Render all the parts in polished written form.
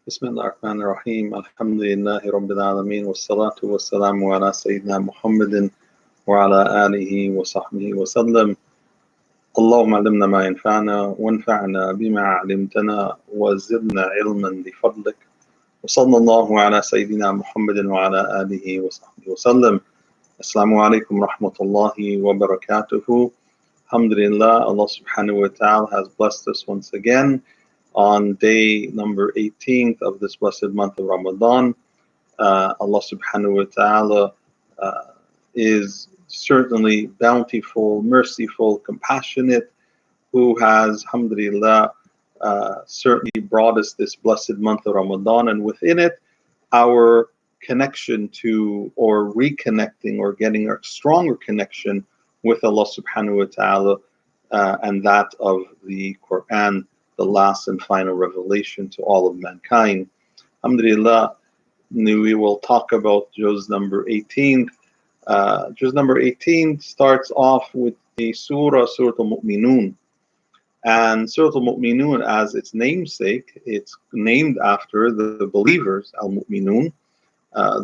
بسم الله الرحمن الرحيم الحمد لله رب العالمين والصلاة والسلام على سيدنا محمد وعلى آله وصحبه وسلم. اللهم علمنا ما ينفعنا وانفعنا بما علمتنا وزدنا علما بفضلك، وصلى الله على سيدنا محمد وعلى آله وصحبه وسلم. Assalamu alaikum rahmatullahi wa barakatuhu. Alhamdulillah, Allah subhanahu wa ta'ala has blessed us once again on day number 18th of this blessed month of Ramadan. Allah subhanahu wa ta'ala is certainly bountiful, merciful, compassionate, who has, alhamdulillah, certainly brought us this blessed month of Ramadan, and within it, our connection to, or reconnecting, or getting a stronger connection with Allah subhanahu wa ta'ala, and that of the Quran, the last and final revelation to all of mankind. Alhamdulillah, we will talk about juz number 18. Juz number 18 starts off with the Surah Al-Mu'minun. And Surah Al-Mu'minun, as its namesake, it's named after the believers, Al-Mu'minun,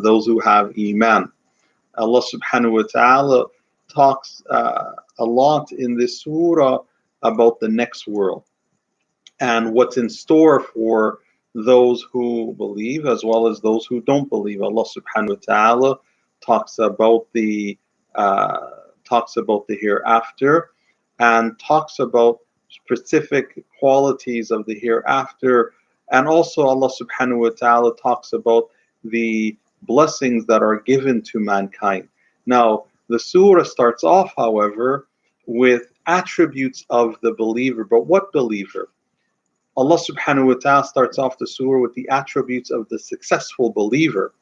those who have Iman. Allah subhanahu wa ta'ala talks a lot in this surah about the next world and what's in store for those who believe as well as those who don't believe. Allah subhanahu wa ta'ala talks about the hereafter, and talks about specific qualities of the hereafter, and also Allah subhanahu wa ta'ala talks about the blessings that are given to mankind. Now, the surah starts off, however, with attributes of the believer. But what believer? Allah subhanahu wa ta'ala starts off the surah with the attributes of the successful believer.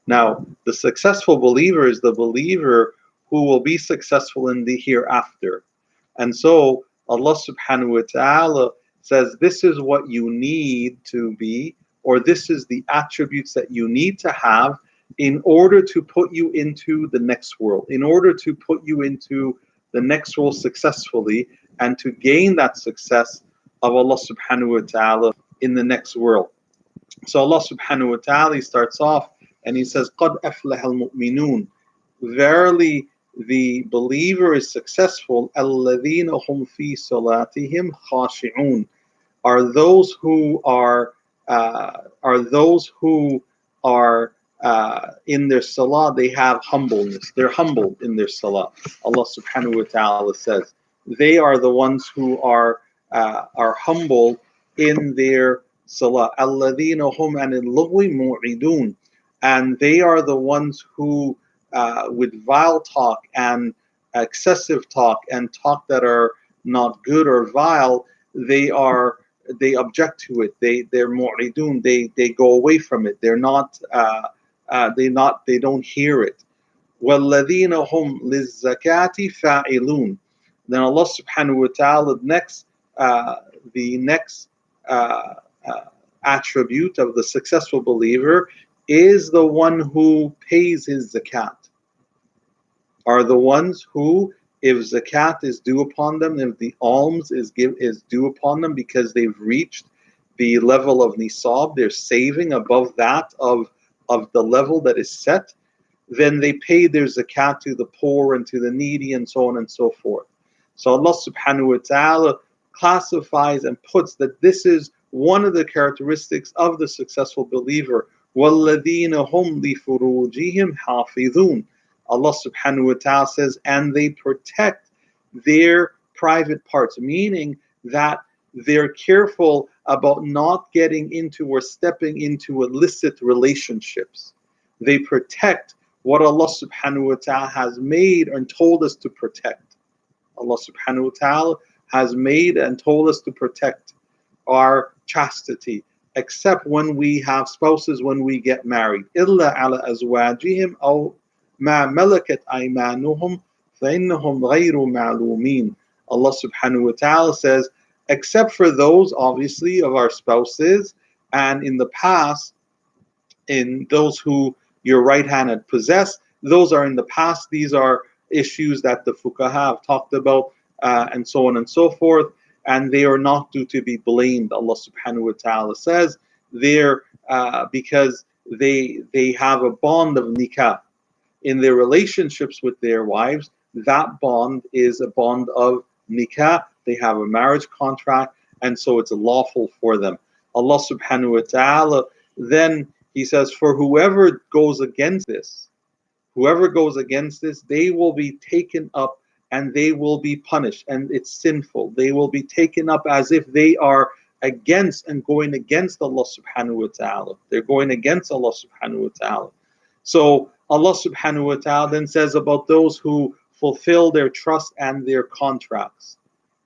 Now, the successful believer is the believer who will be successful in the hereafter. And so Allah subhanahu wa ta'ala says, this is what you need to be, or this is the attributes that you need to have in order to put you into the next world, in order to put you into the next world successfully, and to gain that success of Allah subhanahu wa ta'ala in the next world. So Allah subhanahu wa ta'ala starts off and He says, قَدْ أَفْلَحَ الْمُؤْمِنُونَ. Verily, the believer is successful. الَّذِينَ هُمْ فِي صَلَاتِهِمْ خَاشِعُونَ. Are those who are in their salah, they have humbleness. They're humbled in their salah. Allah subhanahu wa ta'ala says they are the ones who are humble in their salah. الَّذِينَ هُمْ عَنِ اللَّغْوِ مُعْرِضُونَ. And they are the ones who, with vile talk and excessive talk and talk that are not good or vile, they object to it. They're mu'ridun. They go away from it. They're not. They don't hear it. وَالَّذِينَ هُمْ لِلزَّكَاةِ فَاعِلُونَ. Then Allah subhanahu wa ta'ala the next attribute of the successful believer is the one who pays his zakat. Are the ones who, if zakat is due upon them, if the alms is due upon them because they've reached the level of nisab, they're saving above that of the level that is set, then they pay their zakat to the poor and to the needy and so on and so forth. So Allah subhanahu wa ta'ala classifies and puts that this is one of the characteristics of the successful believer. وَالَّذِينَ هُمْ لِفُرُوجِهِمْ حَافِظُونَ. Allah subhanahu wa ta'ala says, and they protect their private parts, meaning that they're careful about not getting into or stepping into illicit relationships. They protect what Allah subhanahu wa ta'ala has made and told us to protect. Allah subhanahu wa ta'ala has made and told us to protect our chastity, except when we have spouses, when we get married. إِلَّا عَلَى أَزْوَاجِهِمْ أَوْ مَا مَلَكَتْ أَيْمَانُهُمْ فَإِنَّهُمْ غَيْرُ مَعْلُومِينَ. Allah subhanahu wa ta'ala says, except for those, obviously, of our spouses, and in the past, in those who your right hand had possessed, those are in the past. These are issues that the fuqaha have talked about, and so on and so forth, and they are not due to be blamed. Allah subhanahu wa ta'ala says, their because they have a bond of nikah in their relationships with their wives. That bond is a bond of nikah. They have a marriage contract, and so it's lawful for them. Allah subhanahu wa ta'ala, then He says, for whoever goes against this, they will be taken up and they will be punished, and it's sinful. They will be taken up as if they are against and going against Allah subhanahu wa ta'ala. They're going against Allah subhanahu wa ta'ala. So Allah subhanahu wa ta'ala then says about those who fulfill their trust and their contracts.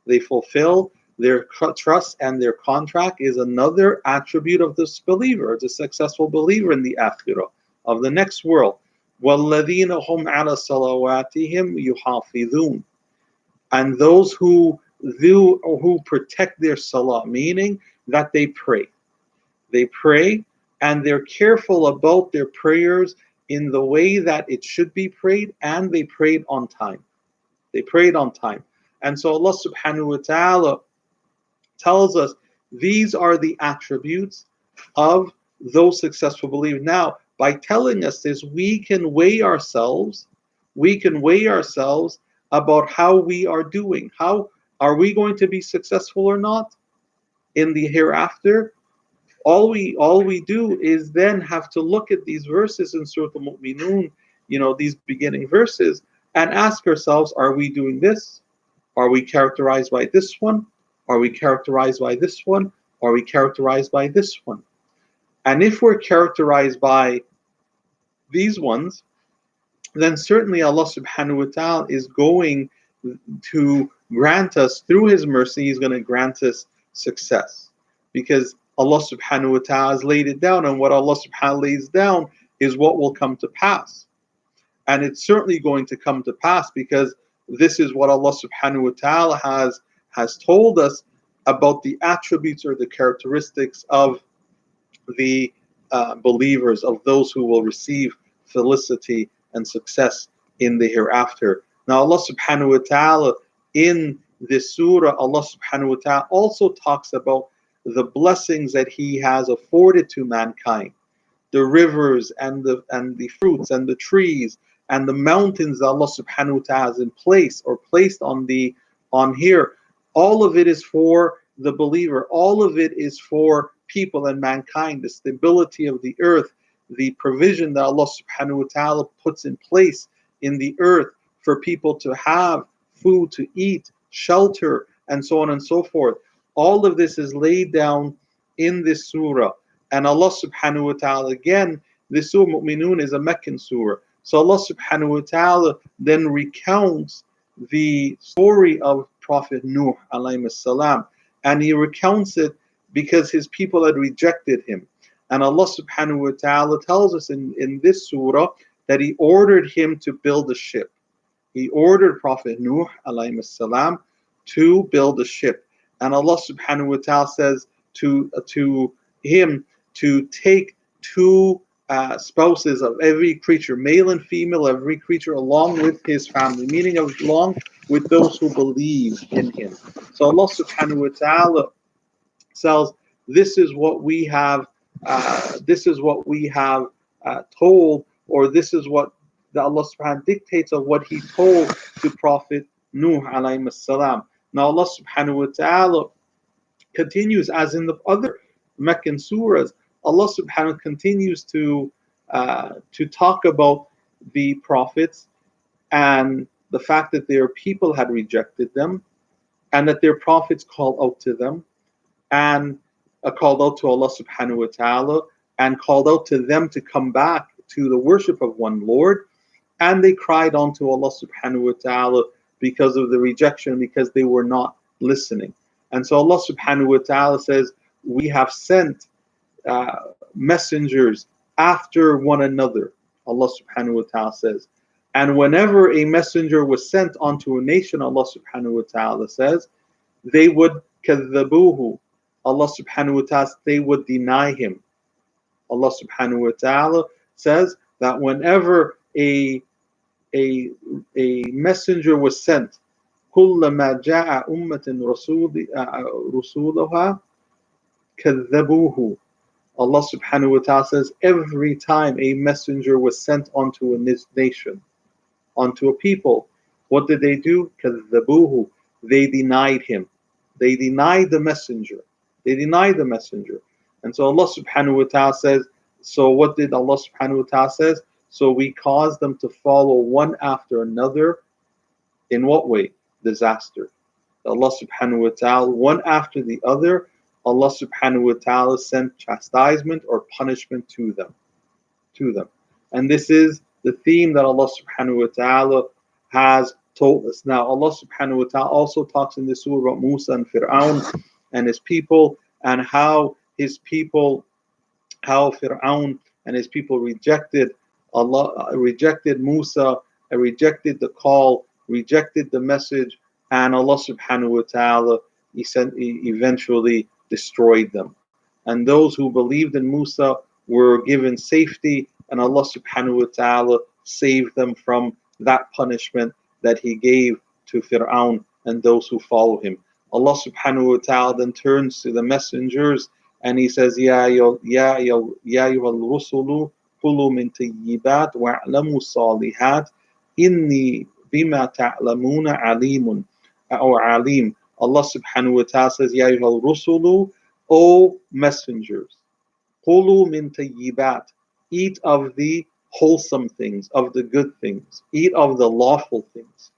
They fulfill their trust and their contract is another attribute of this believer, the successful believer in the akhirah, of the next world. وَالَّذِينَ هُمْ عَلَى صَلَوَاتِهِمْ يُحَافِظُونَ. And those who protect their salah, meaning that they pray. They pray and they're careful about their prayers in the way that it should be prayed, and they prayed on time. They prayed on time. And so Allah subhanahu wa ta'ala tells us these are the attributes of those successful believers. Now, by telling us this, we can weigh ourselves about how we are doing. How are we going to be successful or not in the hereafter? All we do is then have to look at these verses in Surah Al-Mu'minun, these beginning verses, and ask ourselves, are we doing this? Are we characterized by this one? Are we characterized by this one? Are we characterized by this one? And if we're characterized by these ones, then certainly Allah subhanahu wa ta'ala is going to grant us, through His mercy, He's going to grant us success. Because Allah subhanahu wa ta'ala has laid it down, and what Allah subhanahu wa ta'ala lays down is what will come to pass. And it's certainly going to come to pass, because this is what Allah subhanahu wa ta'ala has told us about the attributes or the characteristics of the believers, of those who will receive felicity and success in the hereafter. Now Allah subhanahu wa ta'ala, in this surah, Allah subhanahu wa ta'ala also talks about the blessings that He has afforded to mankind. The rivers and the fruits and the trees and the mountains that Allah subhanahu wa ta'ala has in place or placed on here. All of it is for the believer. All of it is for people and mankind. The stability of the earth, the provision that Allah subhanahu wa ta'ala puts in place in the earth for people to have food to eat, shelter, and so on and so forth. All of this is laid down in this surah. And Allah subhanahu wa ta'ala, again, this Surah Mu'minun is a Meccan surah. So Allah subhanahu wa ta'ala then recounts the story of Prophet Nuh alayhi salam. And He recounts it because his people had rejected him. And Allah subhanahu wa ta'ala tells us in this surah that He ordered him to build a ship. He ordered Prophet Nuh alayhi salam to build a ship. And Allah subhanahu wa ta'ala says to him to take two spouses of every creature, male and female, every creature, along with his family, meaning along with those who believe in Him. So Allah subhanahu wa ta'ala says, this is what we have told, or this is what the Allah subhanahu wa ta'ala dictates of what He told to Prophet Nuh alayhi salam. Now Allah subhanahu wa ta'ala continues, as in the other Meccan surahs, Allah subhanahu wa ta'ala continues to talk about the prophets and the fact that their people had rejected them, and that their prophets called out to them, and called out to Allah subhanahu wa ta'ala, and called out to them to come back to the worship of one Lord. And they cried unto Allah subhanahu wa ta'ala because of the rejection, because they were not listening. And so Allah subhanahu wa ta'ala says, we have sent messengers after one another. Allah subhanahu wa ta'ala says, and whenever a messenger was sent onto a nation, Allah subhanahu wa ta'ala says, they would kadhabuhu. Allah subhanahu wa ta'ala, they would deny him. Allah subhanahu wa ta'ala says that whenever a messenger was sent, كُلَّمَا جَاءَ أُمَّةٍ رَسُولُهَا كَذَّبُوهُ. Allah subhanahu wa ta'ala says, every time a messenger was sent onto a nation, onto a people, what did they do? كَذَّبُوهُ. They denied him. They denied the messenger. They denied the messenger. And so Allah subhanahu wa ta'ala says, so what did Allah subhanahu wa ta'ala says? So we caused them to follow one after another. In what way? Disaster. Allah subhanahu wa ta'ala, one after the other, Allah subhanahu wa ta'ala sent chastisement or punishment to them. And this is the theme that Allah subhanahu wa ta'ala has told us. Now Allah subhanahu wa ta'ala also talks in this surah about Musa and Fir'aun and his people, and how Fir'aun and his people rejected Allah, rejected Musa, rejected the call, rejected the message, and Allah subhanahu wa ta'ala eventually destroyed them. And those who believed in Musa were given safety, and Allah subhanahu wa ta'ala saved them from that punishment that He gave to Fir'aun and those who follow him. Allah subhanahu wa ta'ala then turns to the messengers and He says, Ya ayyuhal rusulu kulu min tayyibat wa'lamu salihat inni bima ta'lamuna alimun or alim. Allah subhanahu wa ta'ala says, Ya ayyuhal rusulu, O messengers, kulu min tayyibat, eat of the wholesome things, of the good things, eat of the lawful things.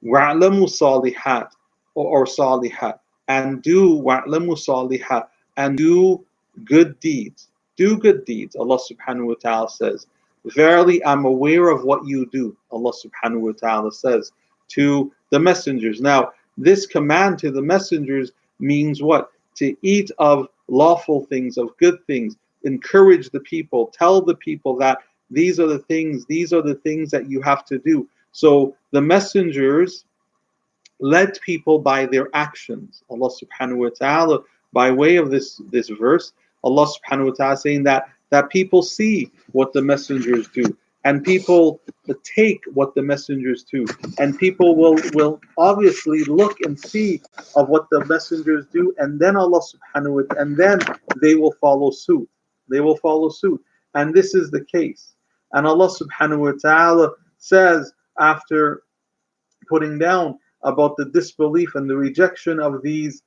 Wa'lamu salihat or salihat, and do wa'lamu salihat, and do good deeds. Do good deeds. Allah subhanahu wa ta'ala says, verily I'm aware of what you do. Allah subhanahu wa ta'ala says to the messengers. Now, this command to the messengers means what? To eat of lawful things, of good things. Encourage the people. Tell the people that these are the things that you have to do. So the messengers led people by their actions. Allah subhanahu wa ta'ala, by way of this verse, Allah subhanahu wa ta'ala saying that people see what the messengers do, and people take what the messengers do, and people will obviously look and see of what the messengers do, and then Allah subhanahu wa ta'ala, and then they will follow suit. They will follow suit. And this is the case. And Allah subhanahu wa ta'ala says, after putting down about the disbelief and the rejection of these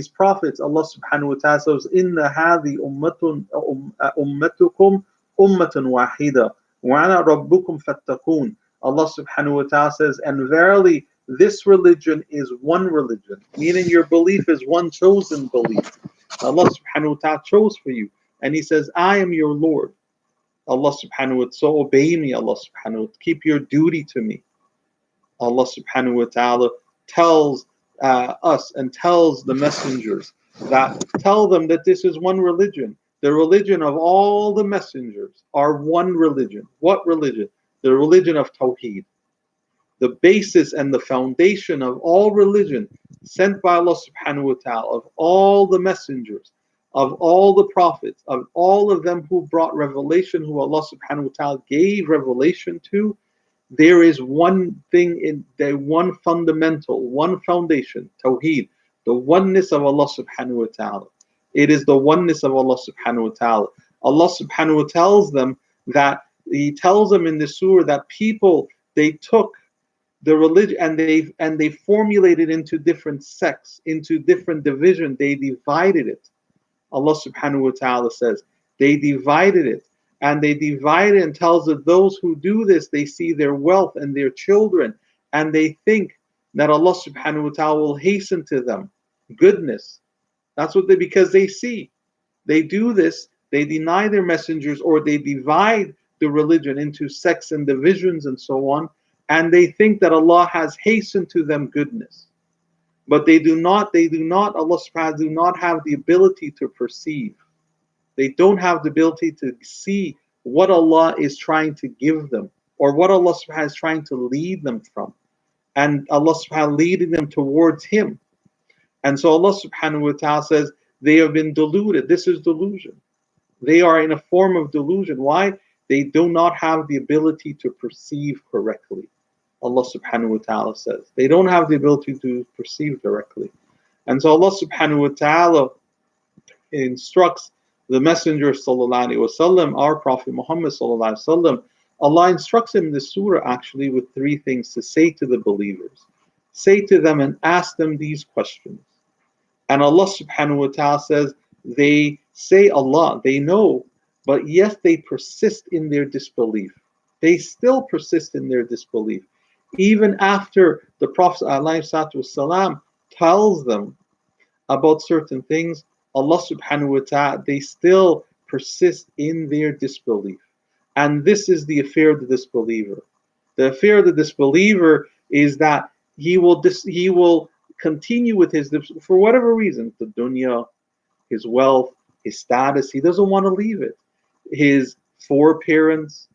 prophets, Allah subhanahu wa ta'ala says, Inna hadhi ummatukum ummatan wahida wa ana rabbukum fattaqun. Allah subhanahu wa ta'ala says, and verily this religion is one religion, meaning your belief is one chosen belief. Allah subhanahu wa ta'ala chose for you. And He says, I am your Lord. Allah subhanahu wa ta'ala, so obey me, Allah subhanahu wa ta'ala, keep your duty to me. Allah subhanahu wa ta'ala tells us and tells the messengers tell them that this is one religion. The religion of all the messengers are one religion. What religion? The religion of Tawheed. The basis and the foundation of all religion sent by Allah subhanahu wa ta'ala, of all the messengers, of all the prophets, of all of them who brought revelation, who Allah subhanahu wa ta'ala gave revelation to, there is one thing in there, one fundamental, one foundation, Tawheed, the oneness of Allah subhanahu wa ta'ala. It is the oneness of Allah subhanahu wa ta'ala. Allah subhanahu wa ta'ala tells them that He tells them in the surah that people, they took the religion and they formulated into different sects, into different divisions. They divided it. Allah subhanahu wa ta'ala says they divided it. And they divide it and tells that those who do this, they see their wealth and their children, and they think that Allah subhanahu wa ta'ala will hasten to them goodness. That's what because they see. They do this, they deny their messengers, or they divide the religion into sects and divisions and so on, and they think that Allah has hastened to them goodness. But they do not, Allah subhanahu wa ta'ala do not have the ability to perceive. They don't have the ability to see what Allah is trying to give them, or what Allah subhanahu wa ta'ala is trying to lead them from. And Allah subhanahu wa ta'ala leading them towards Him. And so Allah subhanahu wa ta'ala says, they have been deluded. This is delusion. They are in a form of delusion. Why? They do not have the ability to perceive correctly. Allah subhanahu wa ta'ala says. They don't have the ability to perceive directly. And so Allah subhanahu wa ta'ala instructs The Messenger sallallahu alaihi wasallam, our Prophet Muhammad sallallahu alaihi wasallam, Allah instructs him in this surah actually with three things to say to the believers. Say to them and ask them these questions. And Allah subhanahu wa ta'ala says, they say Allah, they know, but yes, they persist in their disbelief. They still persist in their disbelief. Even after the Prophet ﷺ tells them about certain things, Allah subhanahu wa ta'ala, they still persist in their disbelief. And this is the affair of the disbeliever. The affair of the disbeliever is that he will continue with his, for whatever reason, the dunya, his wealth, his status, he doesn't want to leave it. His foreparents,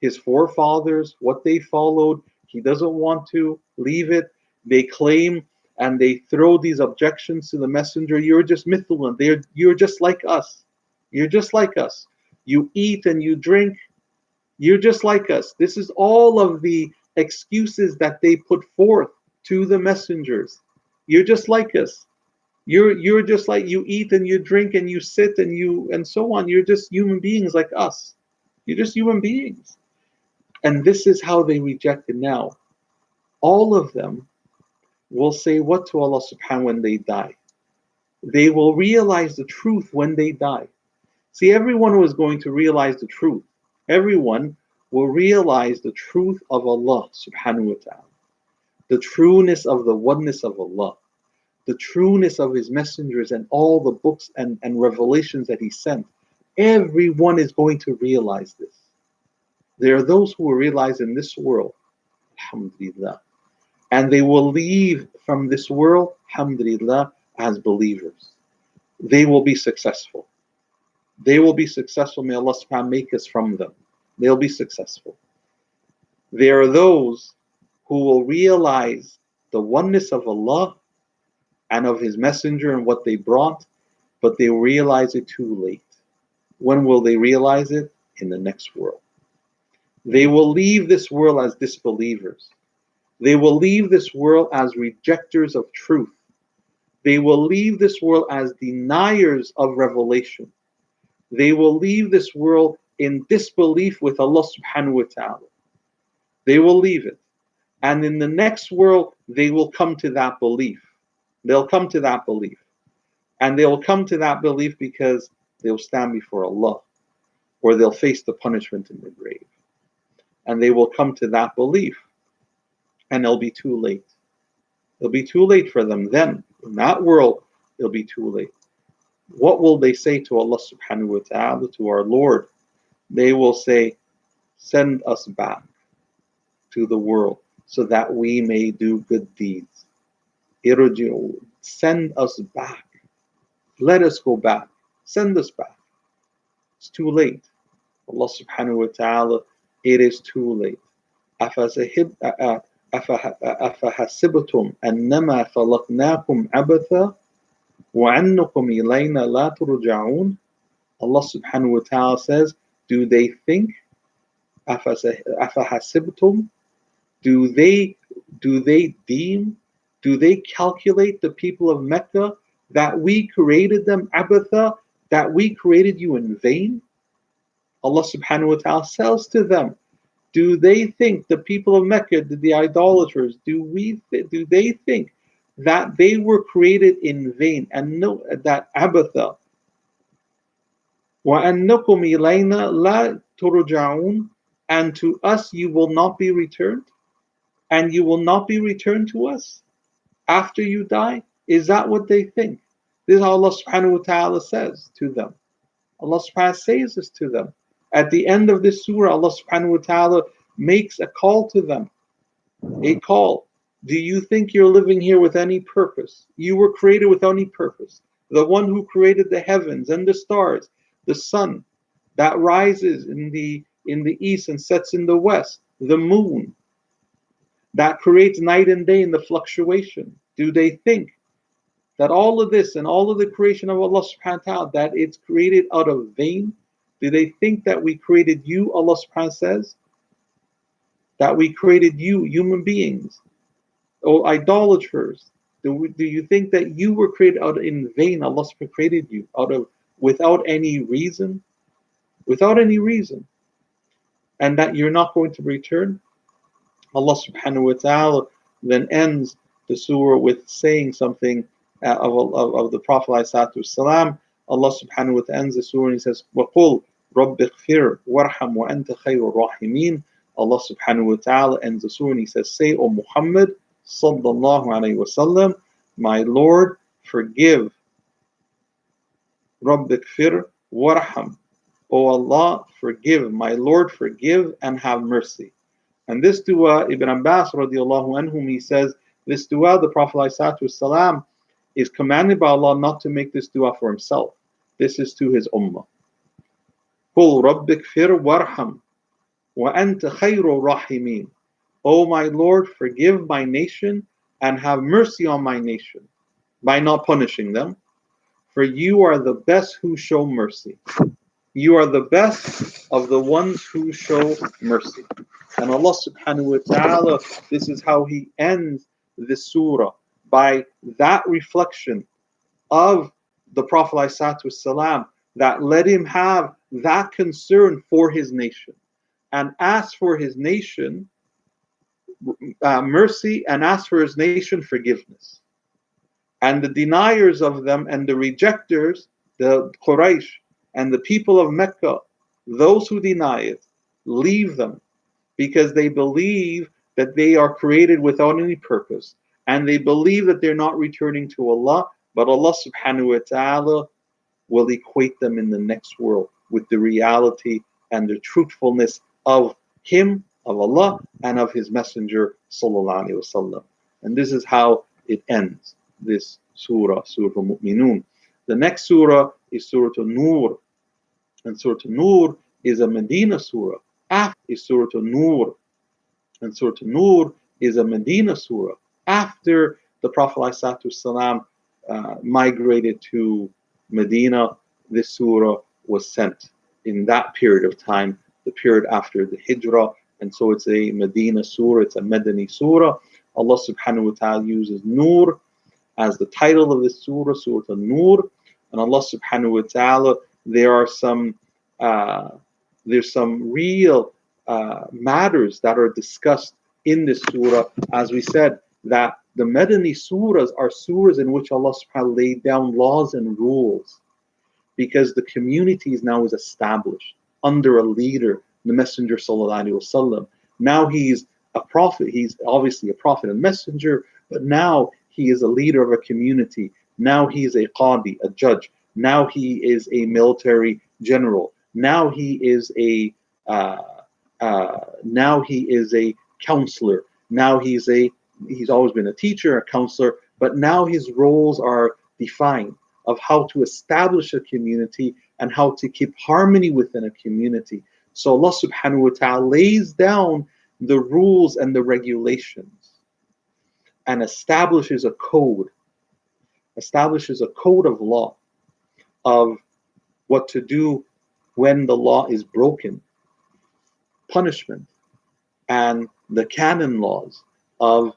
his forefathers, what they followed, he doesn't want to leave it. They claim and they throw these objections to the messenger. You're just mithlun. You're just like us. You're just like us. You eat and you drink. You're just like us. This is all of the excuses that they put forth to the messengers. You're just like us. You're just like, you eat and you drink and you sit and so on. You're just human beings like us. You're just human beings. And this is how they reject it now. All of them will say what to Allah subhanahu when they die? They will realize the truth when they die. See, everyone who is going to realize the truth, everyone will realize the truth of Allah subhanahu wa ta'ala, the trueness of the oneness of Allah, the trueness of His messengers and all the books and revelations that He sent. Everyone is going to realize this. There are those who will realize in this world, alhamdulillah, and they will leave from this world, alhamdulillah, as believers. They will be successful. They will be successful. May Allah subhanahu wa ta'ala make us from them. They'll be successful. There are those who will realize the oneness of Allah and of His messenger and what they brought, but they will realize it too late. When will they realize it? In the next world. They will leave this world as disbelievers. They will leave this world as rejectors of truth. They will leave this world as deniers of revelation. They will leave this world in disbelief with Allah subhanahu wa ta'ala. They will leave it. And in the next world, they will come to that belief. They'll come to that belief. And they'll come to that belief because they'll stand before Allah, or they'll face the punishment in the grave. And they will come to that belief. And it'll be too late. It'll be too late for them then. In that world, it'll be too late. What will they say to Allah subhanahu wa ta'ala, to our Lord? They will say, send us back to the world so that we may do good deeds. Irji'u, send us back. Let us go back. Send us back. It's too late. Allah subhanahu wa ta'ala, it is too late. أَفَحَسِبْتُمْ أَنَّمَا خَلَقْنَاكُمْ عَبَثًا وَأَنَّكُمْ إِلَيْنَا لَا تُرْجَعُونَ. Allah subhanahu wa ta'ala says, do they think, أَفَحَسِبْتُمْ, do they deem, do they calculate, the people of Mecca, that we created them abatha, that we created you in vain? Allah subhanahu wa ta'ala says to them, do they think, the people of Mecca, the idolaters, do they think that they were created in vain? And know that abatha, وَأَنَّكُمْ إِلَيْنَا لَا تُرْجَعُونَ, and to us you will not be returned, and you will not be returned to us after you die? Is that what they think? This is how Allah subhanahu wa ta'ala says to them. Allah subhanahu wa ta'ala says this to them. At the end of this surah, Allah subhanahu wa ta'ala makes a call to them. A call. Do you think you're living here with any purpose? You were created with any purpose. The one who created the heavens and the stars, the sun that rises in the east and sets in the west, the moon that creates night and day in the fluctuation. Do they think that all of this and all of the creation of Allah subhanahu wa ta'ala, that it's created out of vain? Do they think that we created you? Allah subhanahu wa ta'ala says that we created you, human beings, or idolaters. Do you think that you were created out in vain? Allah subhanahu wa ta'ala created you out of without any reason, and that you're not going to return? Allah subhanahu wa ta'ala then ends the surah with saying something of the Prophet ﷺ. Allah subhanahu wa ta'ala ends the surah and he says, وَقُلْ رَبِّ اغْفِرْ وَارْحَمْ وَأَنْتَ خَيْرُ الرَّاحِمِينَ. Allah subhanahu wa ta'ala ends the surah and he says, say, O Muhammad sallallahu alayhi wa sallam, my Lord, forgive. رَبِّ اغْفِرْ وَارْحَمْ. O Allah, forgive. My Lord, forgive and have mercy. And this dua, Ibn Abbas radiallahu anhum, he says, this dua, the Prophet ﷺ is commanded by Allah not to make this dua for himself. This is to his ummah. قُلْ رَبِّ اغْفِرْ وَارْحَمْ وَأَنْتَ خَيْرُ الرَّاحِمِينَ. O my Lord, forgive my nation and have mercy on my nation by not punishing them, for you are the best who show mercy. You are the best of the ones who show mercy. And Allah subhanahu wa ta'ala, this is how He ends this surah, by that reflection of the Prophet ﷺ, that let him have that concern for his nation and ask for his nation mercy and ask for his nation forgiveness. And the deniers of them and the rejectors, the Quraysh and the people of Mecca, those who deny it, leave them, because they believe that they are created without any purpose, and they believe that they're not returning to Allah, but Allah subhanahu wa ta'ala will equate them in the next world with the reality and the truthfulness of Him, of Allah, and of His Messenger sallallahu alaihi wasallam. And this is how it ends, this surah, Surah Al-Mu'minun. The next surah is Surah An-Nur, and Surah An-Nur is a Medina surah. After is Surah An-Nur, and Surah An-Nur is a Medina surah. After the Prophet ﷺ migrated to Medina, this surah was sent in that period of time, the period after the Hijrah, and so it's a Medina surah, it's a Madani surah. Allah subhanahu wa ta'ala uses Nur as the title of this surah, Surah An-Nur, and Allah subhanahu wa ta'ala, there's some real matters that are discussed in this surah. As we said, that the Madani surahs are surahs in which Allah subhanahu wa ta'ala laid down laws and rules, because the community now is established under a leader, the Messenger sallallahu alaihi wasallam. Now he's a prophet, he's obviously a prophet and messenger, but now he is a leader of a community. Now he is a qadi, a judge. Now he is a military general. Now he is a counselor. Now he's always been a teacher, a counselor, but now his roles are defined of how to establish a community and how to keep harmony within a community. So Allah subhanahu wa ta'ala lays down the rules and the regulations and establishes a code of law of what to do when the law is broken, punishment, and the canon laws of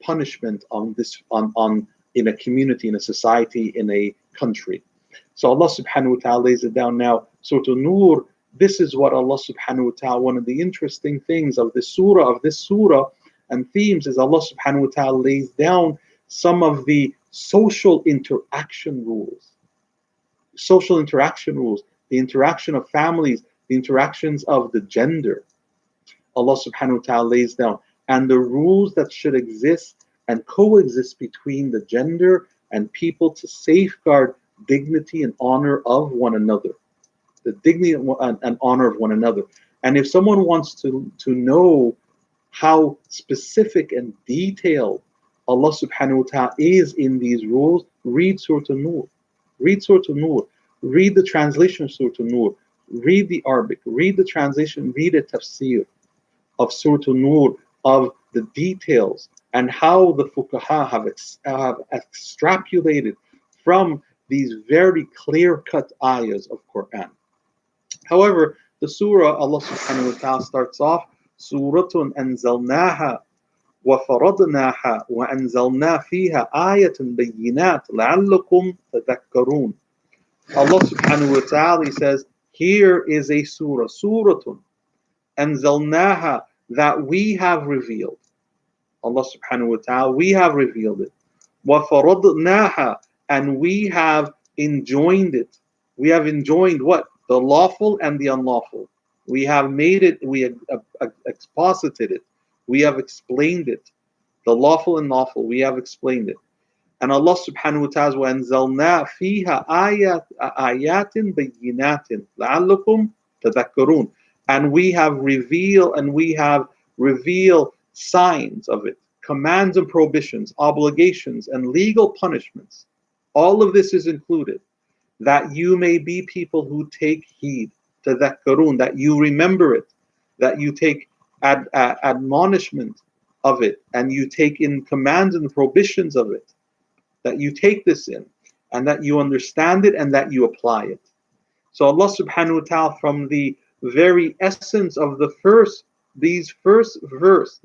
punishment in a community, in a society, in a country. So Allah subhanahu wa ta'ala lays it down now. Surah An-Nur, this is what Allah subhanahu wa ta'ala, one of the interesting things of this surah and themes is Allah subhanahu wa ta'ala lays down some of the social interaction rules, the interaction of families, the interactions of the gender. Allah subhanahu wa ta'ala lays down, and the rules that should exist and coexist between the gender and people to safeguard dignity and honor of one another. The dignity and honor of one another. And if someone wants to know how specific and detailed Allah subhanahu wa ta'ala is in these rules, read Surah An-Nur. Read Surah An-Nur. Read the translation of Surah An-Nur. Read the Arabic. Read the translation. Read a Tafsir of Surah An-Nur, of the details and how the fuqaha have extrapolated from these very clear-cut ayahs of Quran. However, the surah, Allah subhanahu wa ta'ala starts off, Suratun anzalnaha wa faradnaha wa anzalna fiha ayatan bayyinat la'allakum tadhakkarun. Allah subhanahu wa ta'ala says, here is a surah, suratun, anzalnaha, that we have revealed. Allah subhanahu wa ta'ala, we have revealed it. وَفَرَضْنَاهَا, and we have enjoined it. We have enjoined what? The lawful and the unlawful. We have made it, we have exposited it. We have explained it. The lawful and lawful, we have explained it. And Allah subhanahu wa ta'ala, وَأَنزَلْنَا فِيهَا آيَاتٍ بَيِّنَاتٍ لَعَلَّكُمْ تَذَكَّرُونَ. And we have revealed signs of it, commands and prohibitions, obligations and legal punishments. All of this is included, that you may be people who take heed, tadhakkarun, that you remember it, that you take admonishment of it, and you take in commands and prohibitions of it, that you take this in, and that you understand it and that you apply it. So Allah subhanahu wa ta'ala, from the very essence of this first verse,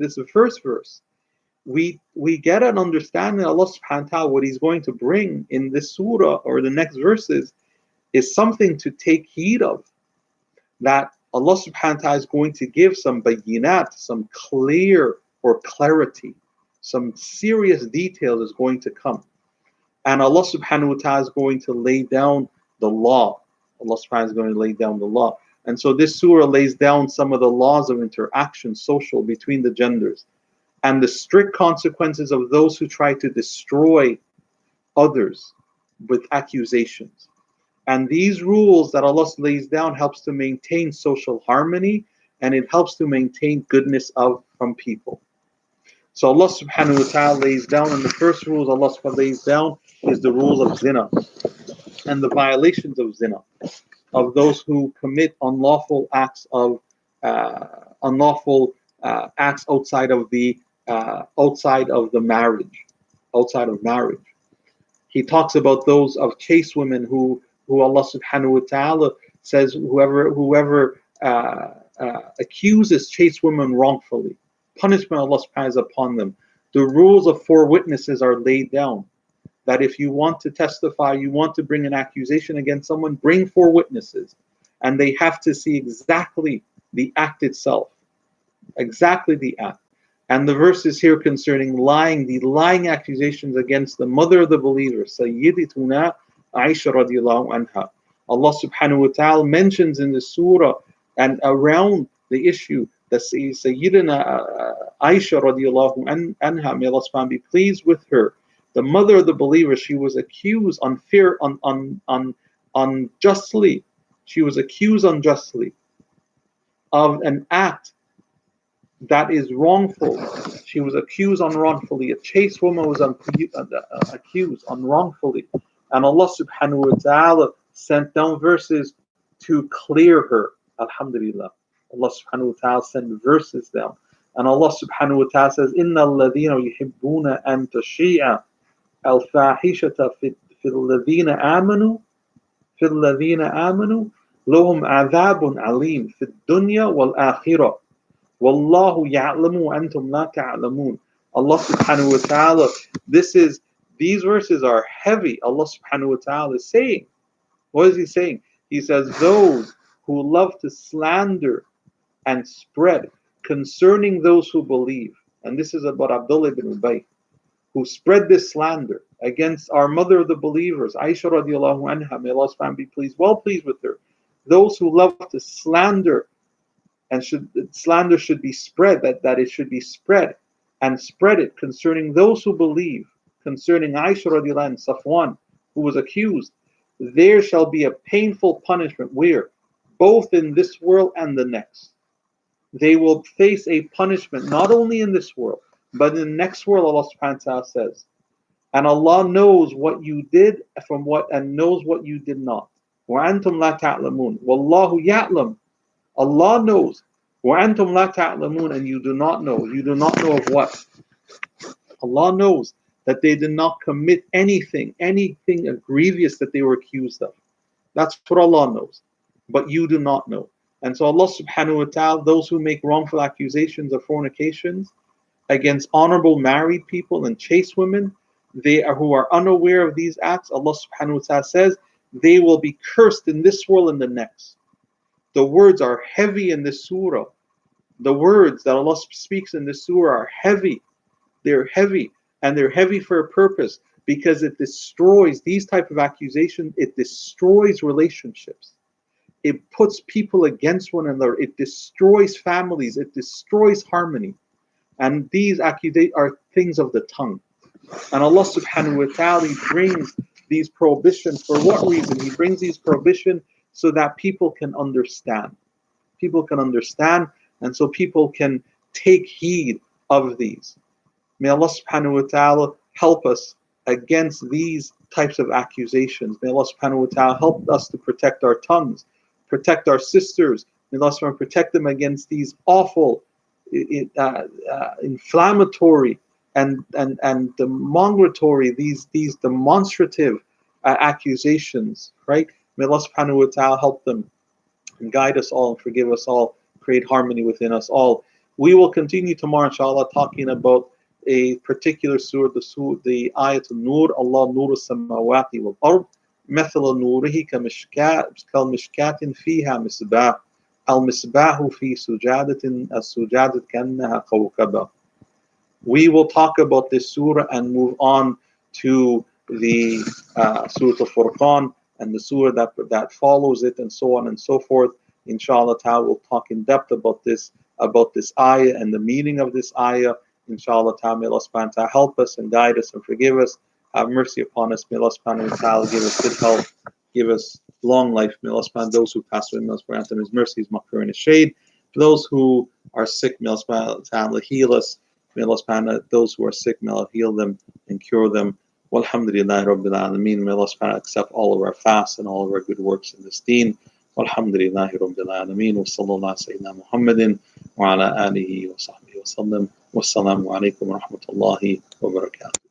we get an understanding of Allah subhanahu wa ta'ala, what He's going to bring in this surah or the next verses is something to take heed of. That Allah subhanahu wa ta'ala is going to give some bayinat, some clear or clarity, some serious detail is going to come. And Allah subhanahu wa ta'ala is going to lay down the law. Allah subhanahu wa ta'ala is going to lay down the law. And so this surah lays down some of the laws of interaction, social, between the genders, and the strict consequences of those who try to destroy others with accusations. And these rules that Allah lays down helps to maintain social harmony, and it helps to maintain goodness from people. So Allah subhanahu wa ta'ala lays down, and the first rules Allah subhanahu wa ta'ala lays down is the rules of zina and the violations of zina, of those who commit unlawful acts outside of the marriage. He talks about those of chaste women who Allah subhanahu wa ta'ala says whoever accuses chaste women wrongfully, punishment of Allah subhanahu wa ta'ala is upon them. The rules of 4 witnesses are laid down. That if you want to testify, you want to bring an accusation against someone, bring 4 witnesses. And they have to see exactly the act itself. Exactly the act. And the verses here concerning the lying accusations against the mother of the believers, Sayyidatuna Aisha radiallahu anha. Allah subhanahu wa ta'ala mentions in the surah and around the issue that Sayyidina Aisha radiallahu anha, may Allah subhanahu wa ta'ala be pleased with her, the mother of the believers, she was accused unjustly. She was accused unjustly of an act that is wrongful. She was accused unwrongfully. A chaste woman was accused unwrongfully. And Allah subhanahu wa ta'ala sent down verses to clear her. Alhamdulillah. Allah subhanahu wa ta'ala sent verses down. And Allah subhanahu wa ta'ala says, إِنَّ الَّذِينَ يُحِبُّونَ أَن تَشِيعَ الْفَاحِشَةَ فِي الَّذِينَ آمَنُوا لَهُمْ عَذَابٌ عَلِيمٌ فِي الدُّنْيَا وَالْآخِرَةِ وَاللَّهُ يَعْلَمُ وَأَنْتُمْ لَا تَعْلَمُونَ. Allah subhanahu wa ta'ala, these verses are heavy. Allah subhanahu wa ta'ala is saying, what is He saying? He says, those who love to slander and spread concerning those who believe, and this is about Abdullah ibn Ubay, who spread this slander against our mother of the believers, Aisha radiallahu anha, may Allah subhanahu wa ta'ala be well pleased with her. Those who love to slander, and slander should be spread, that it should be spread, and spread it concerning those who believe, concerning Aisha radiallahu anha, Safwan, who was accused, there shall be a painful punishment, where? Both in this world and the next. They will face a punishment not only in this world, but in the next world, Allah subhanahu wa ta'ala says. And Allah knows what you did and knows what you did not. وَأَنْتُمْ لَا تَعْلَمُونَ وَاللَّهُ يَعْلَمُ. Allah knows. وَأَنْتُمْ لَا تَعْلَمُونَ, and you do not know. You do not know of what? Allah knows that they did not commit anything grievous that they were accused of. That's what Allah knows. But you do not know. And so Allah subhanahu wa ta'ala, those who make wrongful accusations of fornications against honorable married people and chaste women, who are unaware of these acts, Allah subhanahu wa ta'ala says, they will be cursed in this world and the next. The words are heavy in this surah. The words that Allah speaks in this surah are heavy. They're heavy, and they're heavy for a purpose, because it destroys these type of accusations. It destroys relationships. It puts people against one another. It destroys families. It destroys harmony. And these accusations are things of the tongue. And Allah subhanahu wa ta'ala brings these prohibitions. For what reason? He brings these prohibitions so that people can understand. People can understand, and so people can take heed of these. May Allah subhanahu wa ta'ala help us against these types of accusations. May Allah subhanahu wa ta'ala help us to protect our tongues, protect our sisters. May Allah subhanahu wa ta'ala protect them against these awful, inflammatory and demonstratory, these demonstrative accusations, right? May Allah subhanahu wa ta'ala help them and guide us all and forgive us all, create harmony within us all. We will continue tomorrow, inshallah, talking about a particular surah, the ayat al-nur, Allah nur as-samawati wal-ard, مثل نوره كمشكاة فيها مصباح المصباح في زجاجة الزجاجة كأنها كوكب. We will talk about this surah and move on to the Surah Al-Furqan and the surah that follows it, and so on and so forth. Inshallah ta'ala, we'll talk in depth about this ayah and the meaning of this ayah. Inshallah ta'ala, may Allah subhanahu wa ta'ala help us and guide us and forgive us, have mercy upon us. May Allah subhanahu wa ta'ala give us good health, give us long life. May Allah subhanahu wa ta'ala, those who pass away, may Allah grant them His mercy, His maghfirah and His shade. For those who are sick, may Allah subhanahu wa ta'ala heal us. May Allah subhanahu wa ta'ala, those who are sick, may Allah heal them and cure them. Walhamdulillahi Rabbil Alameen. May Allah subhanahu wa ta'ala accept all of our fasts and all of our good works in this deen. Walhamdulillahi Rabbil Alameen. Wa sallallahu sayyidina Muhammadin wa ala alihi wa sahbihi wa sallam. Wassalamu alaikum wa rahmatullahi wa barakatuh.